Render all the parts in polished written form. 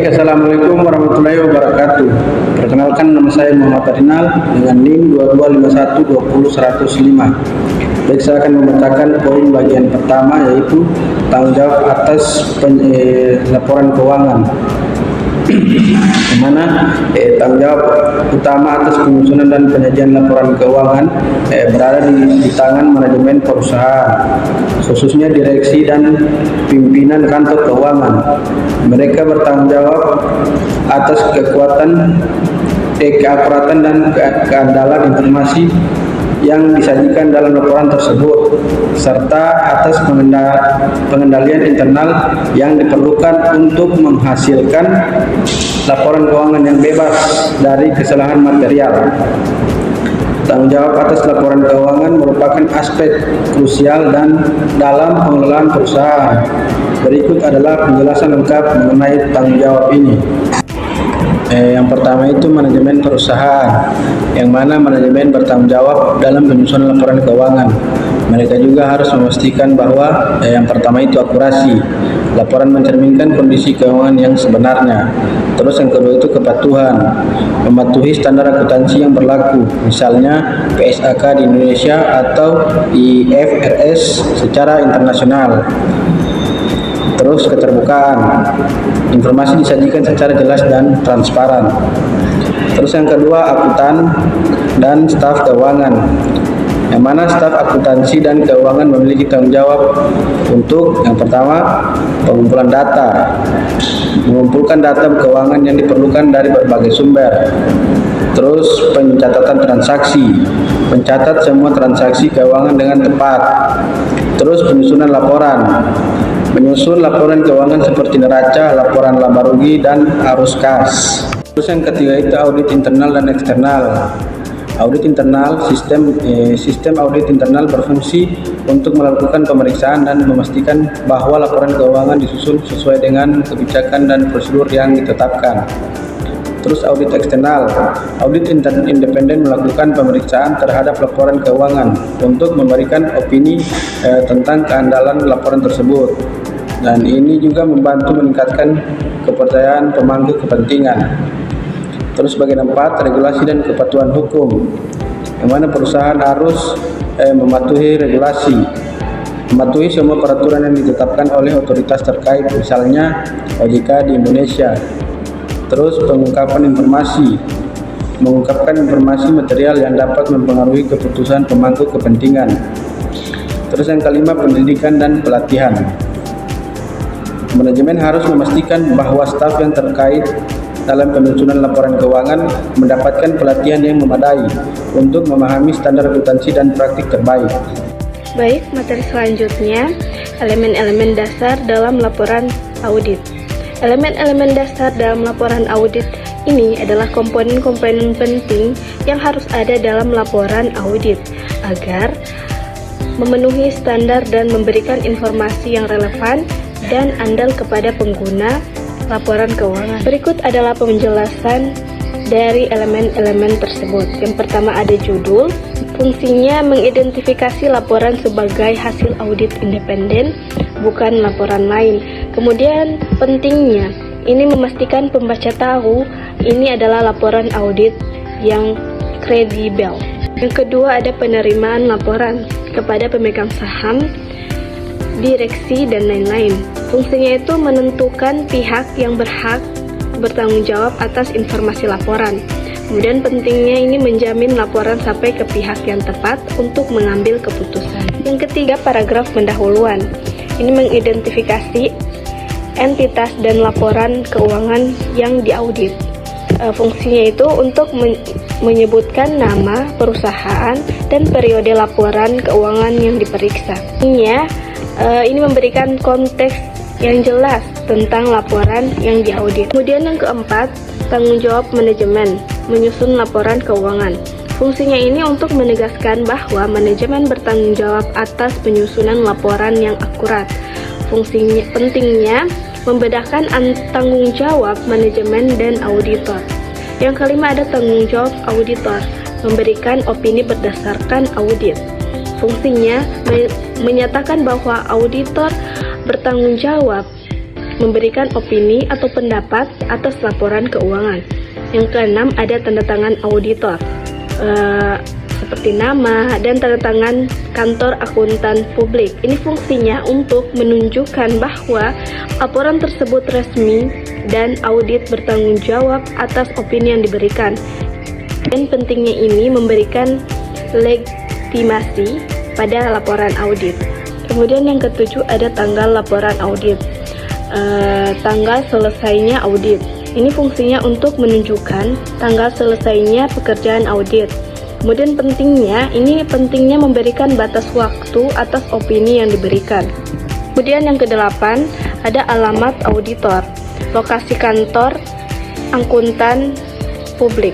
Assalamualaikum warahmatullahi wabarakatuh. Perkenalkan, nama saya Muhammad Rinal dengan NIM 2251201005. Baik, saya akan membacakan poin bagian pertama, yaitu tanggung jawab atas laporan keuangan. Di mana tanggung jawab utama atas penyusunan dan penyajian laporan keuangan berada di tangan manajemen perusahaan, khususnya direksi dan pimpinan kantor keuangan. Mereka bertanggung jawab atas keakuratan dan keandalan informasi yang disajikan dalam laporan tersebut, serta atas pengendalian internal yang diperlukan untuk menghasilkan laporan keuangan yang bebas dari kesalahan material. Tanggung jawab atas laporan keuangan merupakan aspek krusial dan dalam pengelolaan perusahaan. Berikut adalah penjelasan lengkap mengenai tanggung jawab ini. Yang pertama itu manajemen perusahaan, yang mana manajemen bertanggung jawab dalam penyusunan laporan keuangan. Mereka juga harus memastikan bahwa yang pertama itu akurasi, laporan mencerminkan kondisi keuangan yang sebenarnya. Terus yang kedua itu kepatuhan, mematuhi standar akuntansi yang berlaku, misalnya PSAK di Indonesia atau IFRS secara internasional. Terus keterbukaan, informasi disajikan secara jelas dan transparan. Terus yang kedua akuntan dan staf keuangan, yang mana staf akuntansi dan keuangan memiliki tanggung jawab untuk yang pertama pengumpulan data, mengumpulkan data keuangan yang diperlukan dari berbagai sumber. Terus pencatatan transaksi, mencatat semua transaksi keuangan dengan tepat. Terus penyusunan laporan, menyusun laporan keuangan seperti neraca, laporan laba rugi, dan arus kas. Terus yang ketiga itu audit internal dan eksternal. Audit internal, sistem audit internal berfungsi untuk melakukan pemeriksaan dan memastikan bahwa laporan keuangan disusun sesuai dengan kebijakan dan prosedur yang ditetapkan. Terus audit eksternal, audit independen melakukan pemeriksaan terhadap laporan keuangan untuk memberikan opini tentang keandalan laporan tersebut. Dan ini juga membantu meningkatkan kepercayaan pemangku kepentingan. Terus bagian 4, regulasi dan kepatuhan hukum, yang mana perusahaan harus mematuhi regulasi, mematuhi semua peraturan yang ditetapkan oleh otoritas terkait, misalnya OJK di Indonesia. Terus pengungkapkan informasi, mengungkapkan informasi material yang dapat mempengaruhi keputusan pemangku kepentingan. Terus yang kelima, pendidikan dan pelatihan. Manajemen harus memastikan bahwa staf yang terkait dalam penyusunan laporan keuangan mendapatkan pelatihan yang memadai untuk memahami standar akuntansi dan praktik terbaik. Baik, materi selanjutnya, elemen-elemen dasar dalam laporan audit. Elemen-elemen dasar dalam laporan audit ini adalah komponen-komponen penting yang harus ada dalam laporan audit agar memenuhi standar dan memberikan informasi yang relevan dan andal kepada pengguna laporan keuangan. Berikut adalah penjelasan dari elemen-elemen tersebut. Yang pertama ada judul, fungsinya mengidentifikasi laporan sebagai hasil audit independen, bukan laporan lain. Kemudian pentingnya, ini memastikan pembaca tahu ini adalah laporan audit yang kredibel. Yang kedua ada penerimaan laporan kepada pemegang saham, direksi, dan lain-lain. Fungsinya itu menentukan pihak yang berhak bertanggung jawab atas informasi laporan. Kemudian pentingnya ini menjamin laporan sampai ke pihak yang tepat untuk mengambil keputusan. Yang ketiga, paragraf pendahuluan. Ini mengidentifikasi entitas dan laporan keuangan yang diaudit. Fungsinya itu untuk menyebutkan nama perusahaan dan periode laporan keuangan yang diperiksa. Ini memberikan konteks yang jelas tentang laporan yang diaudit. Kemudian yang keempat, tanggung jawab manajemen, menyusun laporan keuangan. Fungsinya ini untuk menegaskan bahwa manajemen bertanggung jawab atas penyusunan laporan yang akurat. Fungsinya pentingnya membedakan tanggung jawab manajemen dan auditor. Yang kelima ada tanggung jawab auditor, memberikan opini berdasarkan audit. Fungsinya menyatakan bahwa auditor bertanggung jawab memberikan opini atau pendapat atas laporan keuangan. Yang keenam, ada tanda tangan auditor, seperti nama dan tanda tangan kantor akuntan publik. Ini fungsinya untuk menunjukkan bahwa laporan tersebut resmi dan audit bertanggung jawab atas opini yang diberikan. Dan pentingnya ini memberikan legitimasi pada laporan audit. Kemudian yang ketujuh, ada tanggal laporan audit, tanggal selesainya audit. Ini fungsinya untuk menunjukkan tanggal selesainya pekerjaan audit. Kemudian pentingnya memberikan batas waktu atas opini yang diberikan. Kemudian yang kedelapan, ada alamat auditor, lokasi kantor akuntan publik.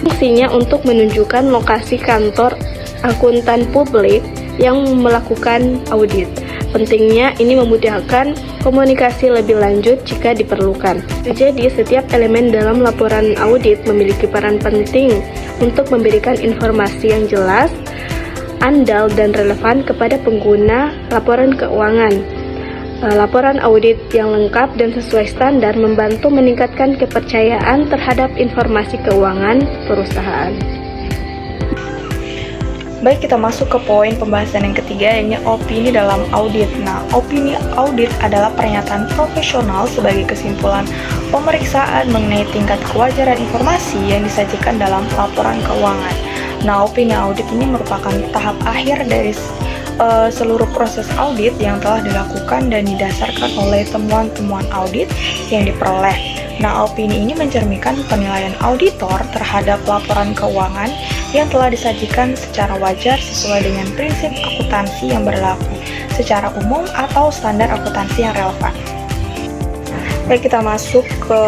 Fungsinya untuk menunjukkan lokasi kantor akuntan publik yang melakukan audit. Pentingnya ini memudahkan komunikasi lebih lanjut jika diperlukan. Jadi, setiap elemen dalam laporan audit memiliki peran penting untuk memberikan informasi yang jelas, andal, dan relevan kepada pengguna laporan keuangan. Laporan audit yang lengkap dan sesuai standar membantu meningkatkan kepercayaan terhadap informasi keuangan perusahaan. Baik, kita masuk ke poin pembahasan yang ketiga, yaitu opini dalam audit. Nah, opini audit adalah pernyataan profesional sebagai kesimpulan pemeriksaan mengenai tingkat kewajaran informasi yang disajikan dalam laporan keuangan. Nah, opini audit ini merupakan tahap akhir dari seluruh proses audit yang telah dilakukan dan didasarkan oleh temuan-temuan audit yang diperoleh. Nah, opini ini mencerminkan penilaian auditor terhadap laporan keuangan yang telah disajikan secara wajar sesuai dengan prinsip akuntansi yang berlaku secara umum atau standar akuntansi yang relevan. Baik, kita masuk ke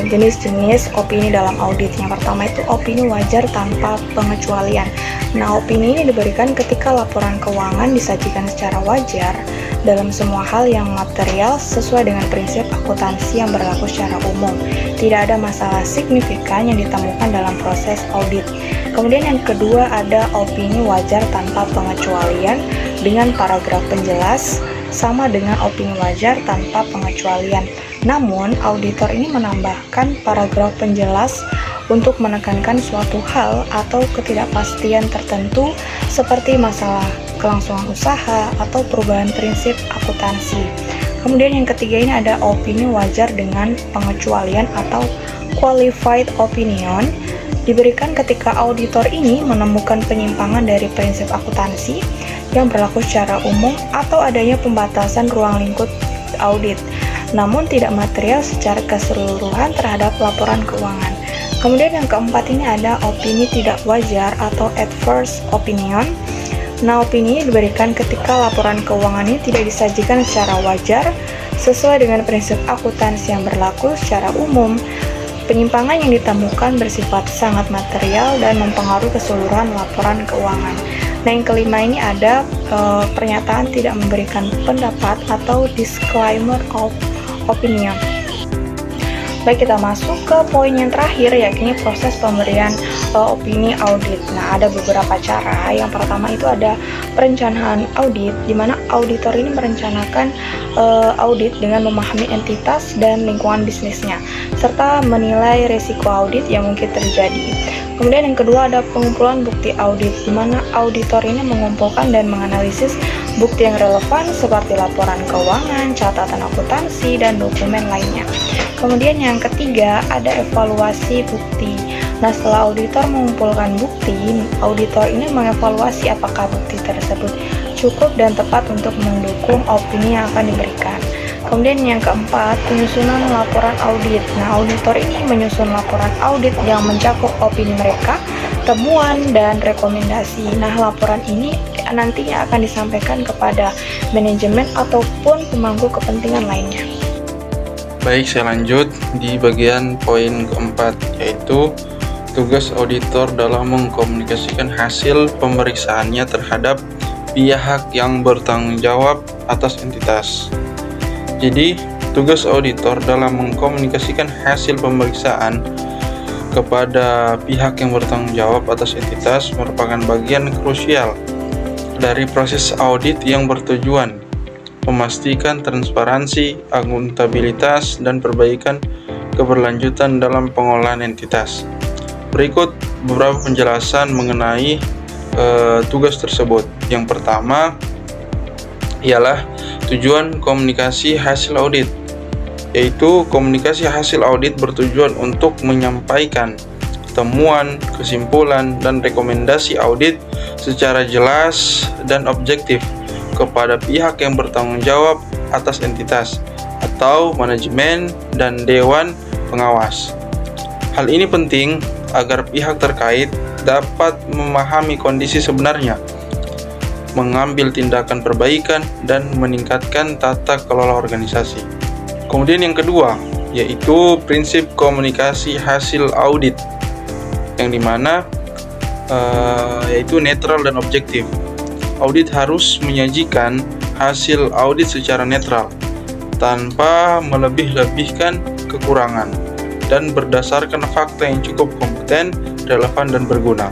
jenis-jenis opini dalam audit. Yang pertama itu opini wajar tanpa pengecualian. Nah, opini ini diberikan ketika laporan keuangan disajikan secara wajar dalam semua hal yang material sesuai dengan prinsip akuntansi yang berlaku secara umum. Tidak ada masalah signifikan yang ditemukan dalam proses audit. Kemudian yang kedua, ada opini wajar tanpa pengecualian dengan paragraf penjelas sama dengan opini wajar tanpa pengecualian. Namun, auditor ini menambahkan paragraf penjelas untuk menekankan suatu hal atau ketidakpastian tertentu seperti masalah kelangsungan usaha atau perubahan prinsip akuntansi. Kemudian yang ketiga ini ada opini wajar dengan pengecualian atau qualified opinion, diberikan ketika auditor ini menemukan penyimpangan dari prinsip akuntansi yang berlaku secara umum atau adanya pembatasan ruang lingkup audit, namun tidak material secara keseluruhan terhadap laporan keuangan. Kemudian yang keempat ini ada opini tidak wajar atau adverse opinion. Nah, opini ini diberikan ketika laporan keuangan ini tidak disajikan secara wajar sesuai dengan prinsip akuntansi yang berlaku secara umum. Penyimpangan yang ditemukan bersifat sangat material dan mempengaruhi keseluruhan laporan keuangan. Nah, yang kelima ini ada pernyataan tidak memberikan pendapat atau disclaimer of opinion. Baik, kita masuk ke poin yang terakhir, yakni proses pemberian opini audit. Nah, ada beberapa cara. Yang pertama itu ada perencanaan audit, di mana auditor ini merencanakan audit dengan memahami entitas dan lingkungan bisnisnya, serta menilai risiko audit yang mungkin terjadi. Kemudian yang kedua ada pengumpulan bukti audit, di mana auditor ini mengumpulkan dan menganalisis bukti yang relevan seperti laporan keuangan, catatan akuntansi, dan dokumen lainnya. Kemudian yang ketiga ada evaluasi bukti. Nah, setelah auditor mengumpulkan bukti, auditor ini mengevaluasi apakah bukti tersebut cukup dan tepat untuk mendukung opini yang akan diberikan. Kemudian yang keempat, penyusunan laporan audit. Nah, auditor ini menyusun laporan audit yang mencakup opini mereka, temuan, dan rekomendasi. Nah, laporan ini nantinya akan disampaikan kepada manajemen ataupun pemangku kepentingan lainnya. Baik, saya lanjut di bagian poin keempat, yaitu tugas auditor dalam mengkomunikasikan hasil pemeriksaannya terhadap pihak yang bertanggung jawab atas entitas. Jadi, tugas auditor dalam mengkomunikasikan hasil pemeriksaan kepada pihak yang bertanggung jawab atas entitas merupakan bagian krusial dari proses audit yang bertujuan memastikan transparansi, akuntabilitas, dan perbaikan keberlanjutan dalam pengolahan entitas. Berikut beberapa penjelasan mengenai tugas tersebut. Yang pertama ialah tujuan komunikasi hasil audit, yaitu komunikasi hasil audit bertujuan untuk menyampaikan temuan, kesimpulan, dan rekomendasi audit secara jelas dan objektif kepada pihak yang bertanggung jawab atas entitas atau manajemen dan dewan pengawas. Hal ini penting agar pihak terkait dapat memahami kondisi sebenarnya, mengambil tindakan perbaikan, dan meningkatkan tata kelola organisasi. Kemudian yang kedua, yaitu prinsip komunikasi hasil audit, yang dimana yaitu netral dan objektif. Audit harus menyajikan hasil audit secara netral, tanpa melebih-lebihkan kekurangan, dan berdasarkan fakta yang cukup kompeten, relevan, dan berguna.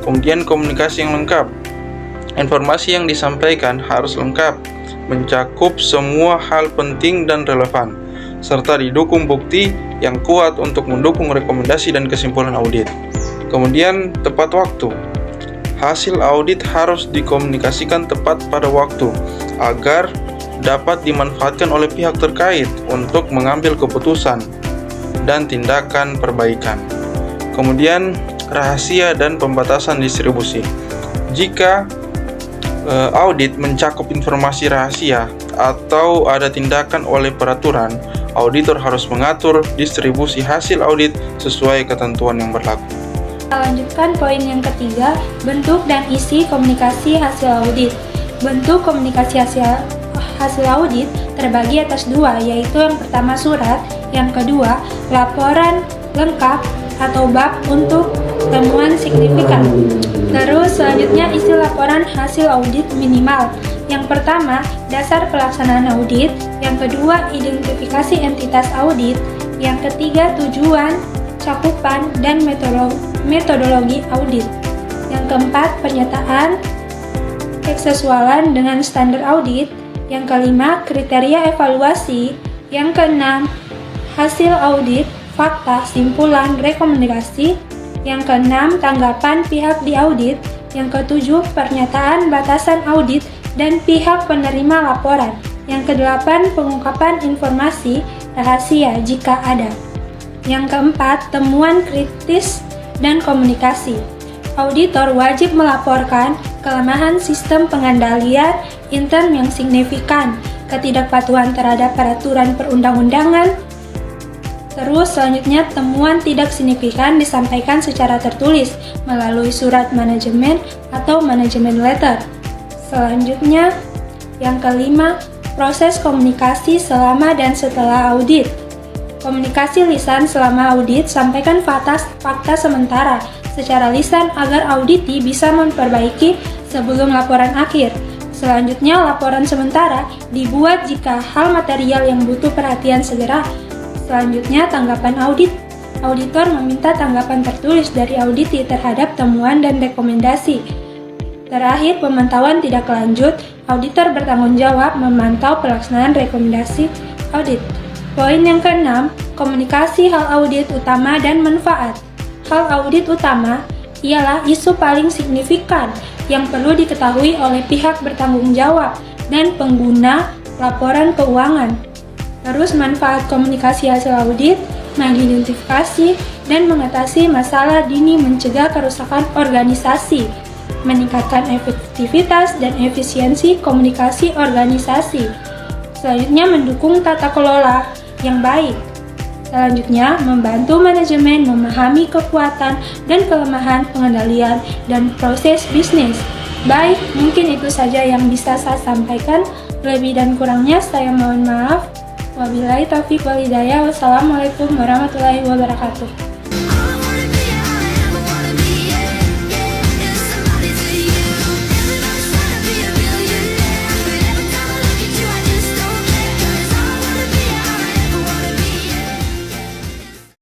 Kemudian komunikasi yang lengkap. Informasi yang disampaikan harus lengkap, mencakup semua hal penting dan relevan, serta didukung bukti yang kuat untuk mendukung rekomendasi dan kesimpulan audit. Kemudian tepat waktu. Hasil audit harus dikomunikasikan tepat pada waktu agar dapat dimanfaatkan oleh pihak terkait untuk mengambil keputusan dan tindakan perbaikan. Kemudian rahasia dan pembatasan distribusi. Jika audit mencakup informasi rahasia atau ada tindakan oleh peraturan, auditor harus mengatur distribusi hasil audit sesuai ketentuan yang berlaku. Kita lanjutkan poin yang ketiga, bentuk dan isi komunikasi hasil audit. Bentuk komunikasi hasil audit terbagi atas dua, yaitu yang pertama surat, yang kedua laporan lengkap atau bab untuk temuan signifikan. Terus selanjutnya isi laporan hasil audit minimal. Yang pertama, dasar pelaksanaan audit. Yang kedua, identifikasi entitas audit. Yang ketiga, tujuan, cakupan, dan metodologi audit. Yang keempat, pernyataan kesesuaian dengan standar audit. Yang kelima, kriteria evaluasi. Yang keenam, hasil audit, fakta, simpulan, rekomendasi. Yang keenam, tanggapan pihak di audit. Yang ketujuh, pernyataan batasan audit dan pihak penerima laporan. Yang kedelapan, pengungkapan informasi rahasia jika ada. Yang keempat, temuan kritis dan komunikasi. Auditor wajib melaporkan kelemahan sistem pengendalian intern yang signifikan, ketidakpatuhan terhadap peraturan perundang-undangan. Terus selanjutnya, temuan tidak signifikan disampaikan secara tertulis melalui surat manajemen atau manajemen letter. Selanjutnya, yang kelima, proses komunikasi selama dan setelah audit. Komunikasi lisan selama audit, sampaikan fakta sementara secara lisan agar auditi bisa memperbaiki sebelum laporan akhir. Selanjutnya, laporan sementara dibuat jika hal material yang butuh perhatian segera. Selanjutnya, tanggapan audit. Auditor meminta tanggapan tertulis dari auditi terhadap temuan dan rekomendasi. Terakhir, pemantauan tidak lanjut. Auditor bertanggung jawab memantau pelaksanaan rekomendasi audit. Poin yang keenam, komunikasi hal audit utama dan manfaat. Hal audit utama ialah isu paling signifikan yang perlu diketahui oleh pihak bertanggung jawab dan pengguna laporan keuangan. Terus manfaat komunikasi hasil audit, mengidentifikasi dan mengatasi masalah dini, mencegah kerusakan organisasi, meningkatkan efektivitas dan efisiensi komunikasi organisasi. Selanjutnya, mendukung tata kelola yang baik. Selanjutnya, membantu manajemen memahami kekuatan dan kelemahan pengendalian dan proses bisnis. Baik, mungkin itu saja yang bisa saya sampaikan. Lebih dan kurangnya saya mohon maaf. Wabillahi taufiq wal hidayah. Wassalamualaikum warahmatullahi wabarakatuh.